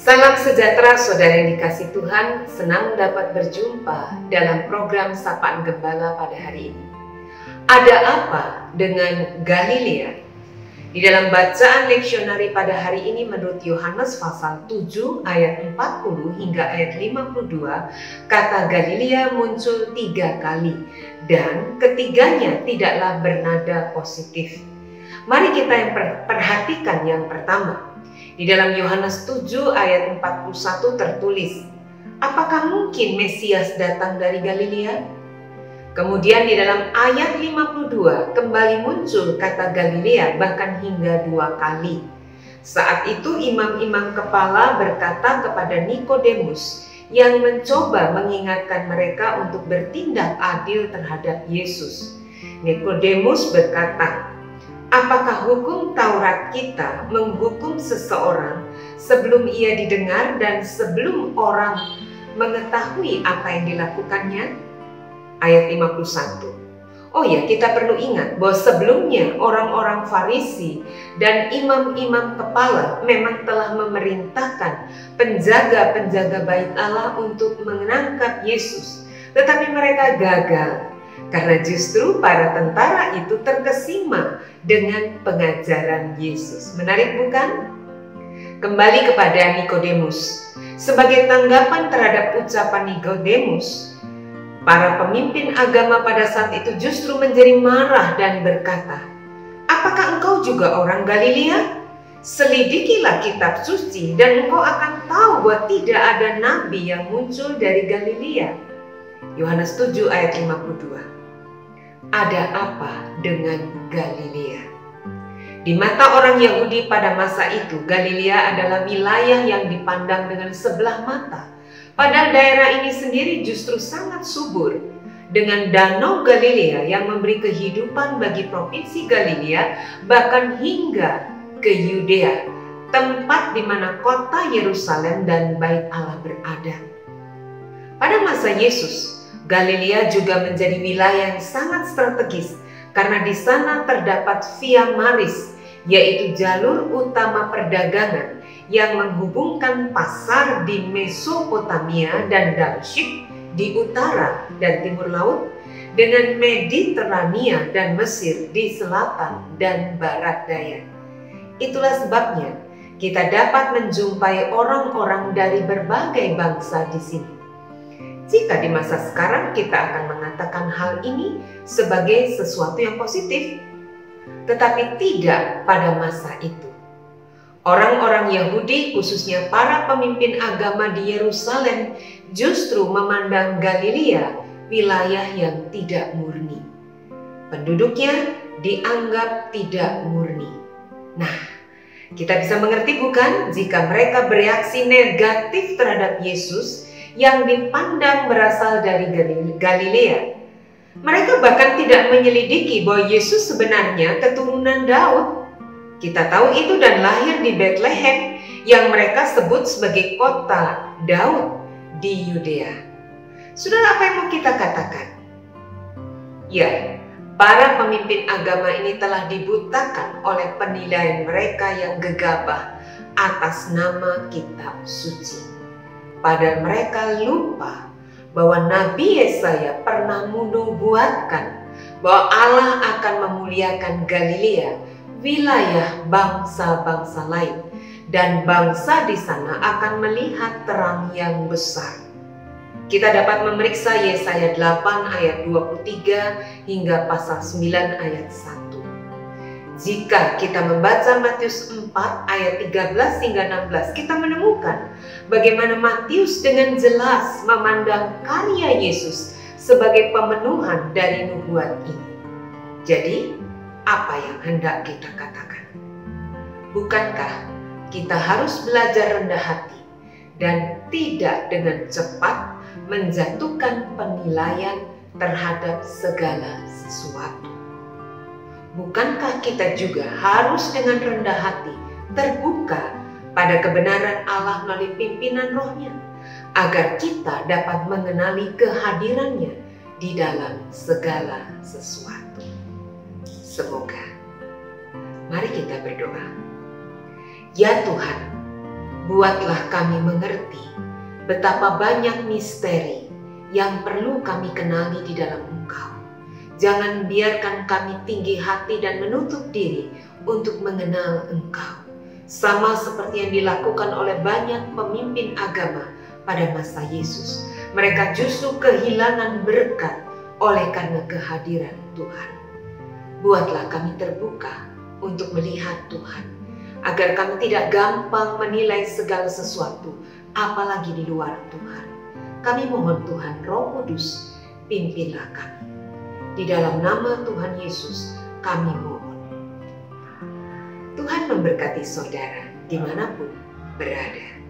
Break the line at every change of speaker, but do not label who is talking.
Salam sejahtera saudara yang dikasih Tuhan, senang dapat berjumpa dalam program Sapaan Gembala pada hari ini. Ada apa dengan Galilea? Di dalam bacaan leksionari pada hari ini menurut Yohanes pasal 7 ayat 40 hingga ayat 52, kata Galilea muncul 3 kali dan ketiganya tidaklah bernada positif. Mari kita yang perhatikan yang pertama. Di dalam Yohanes 7 ayat 41 tertulis, apakah mungkin Mesias datang dari Galilea? Kemudian di dalam ayat 52 kembali muncul kata Galilea bahkan hingga 2 kali. Saat itu imam-imam kepala berkata kepada Nikodemus yang mencoba mengingatkan mereka untuk bertindak adil terhadap Yesus. Nikodemus berkata, apakah hukum Taurat kita menghukum seseorang sebelum ia didengar dan sebelum orang mengetahui apa yang dilakukannya? Ayat 51. Oh ya, kita perlu ingat bahwa sebelumnya orang-orang Farisi dan imam-imam kepala memang telah memerintahkan penjaga-penjaga bait Allah untuk menangkap Yesus. Tetapi mereka gagal. Karena justru para tentara itu terkesima dengan pengajaran Yesus. Menarik bukan? Kembali kepada Nikodemus. Sebagai tanggapan terhadap ucapan Nikodemus, para pemimpin agama pada saat itu justru menjadi marah dan berkata, apakah engkau juga orang Galilea? Selidikilah kitab suci dan engkau akan tahu bahwa tidak ada nabi yang muncul dari Galilea. Yohanes 7 ayat 52. Ada apa dengan Galilea? Di mata orang Yahudi pada masa itu, Galilea adalah wilayah yang dipandang dengan sebelah mata. Padahal daerah ini sendiri justru sangat subur. Dengan danau Galilea yang memberi kehidupan bagi provinsi Galilea, bahkan hingga ke Yudea, tempat di mana kota Yerusalem dan Bait Allah berada. Pada masa Yesus, Galilea juga menjadi wilayah yang sangat strategis karena di sana terdapat Via Maris, yaitu jalur utama perdagangan yang menghubungkan pasar di Mesopotamia dan Damsyik di utara dan timur laut dengan Mediterania dan Mesir di selatan dan barat daya. Itulah sebabnya kita dapat menjumpai orang-orang dari berbagai bangsa di sini. Jika di masa sekarang kita akan mengatakan hal ini sebagai sesuatu yang positif, tetapi tidak pada masa itu. Orang-orang Yahudi, khususnya para pemimpin agama di Yerusalem, justru memandang Galilea wilayah yang tidak murni. Penduduknya dianggap tidak murni. Nah, kita bisa mengerti bukan jika mereka bereaksi negatif terhadap Yesus yang dipandang berasal dari Galilea. Mereka bahkan tidak menyelidiki bahwa Yesus sebenarnya keturunan Daud. Kita tahu itu dan lahir di Bethlehem yang mereka sebut sebagai kota Daud di Yudea. Saudara, apa yang mau kita katakan? Ya, para pemimpin agama ini telah dibutakan oleh penilaian mereka yang gegabah atas nama kitab suci. Padahal mereka lupa bahwa Nabi Yesaya pernah menubuatkan bahwa Allah akan memuliakan Galilea, wilayah bangsa-bangsa lain, dan bangsa di sana akan melihat terang yang besar. Kita dapat memeriksa Yesaya 8 ayat 23 hingga pasal 9 ayat 1. Jika kita membaca Matius 4 ayat 13 hingga 16, kita menemukan bagaimana Matius dengan jelas memandang karya Yesus sebagai pemenuhan dari nubuat ini. Jadi, apa yang hendak kita katakan? Bukankah kita harus belajar rendah hati dan tidak dengan cepat menjatuhkan penilaian terhadap segala sesuatu? Bukankah kita juga harus dengan rendah hati terbuka pada kebenaran Allah melalui pimpinan Roh-Nya, agar kita dapat mengenali kehadirannya di dalam segala sesuatu? Semoga. Mari kita berdoa. Ya Tuhan, Buatlah kami mengerti betapa banyak misteri yang perlu kami kenali di dalam Engkau. Jangan biarkan kami tinggi hati dan menutup diri untuk mengenal Engkau. Sama seperti yang dilakukan oleh banyak pemimpin agama pada masa Yesus. Mereka justru kehilangan berkat oleh karena kehadiran Tuhan. Buatlah kami terbuka untuk melihat Tuhan, agar kami tidak gampang menilai segala sesuatu, apalagi di luar Tuhan. Kami mohon Tuhan Roh Kudus, pimpinlah kami. Di dalam nama Tuhan Yesus kami mohon. Tuhan memberkati saudara dimanapun berada.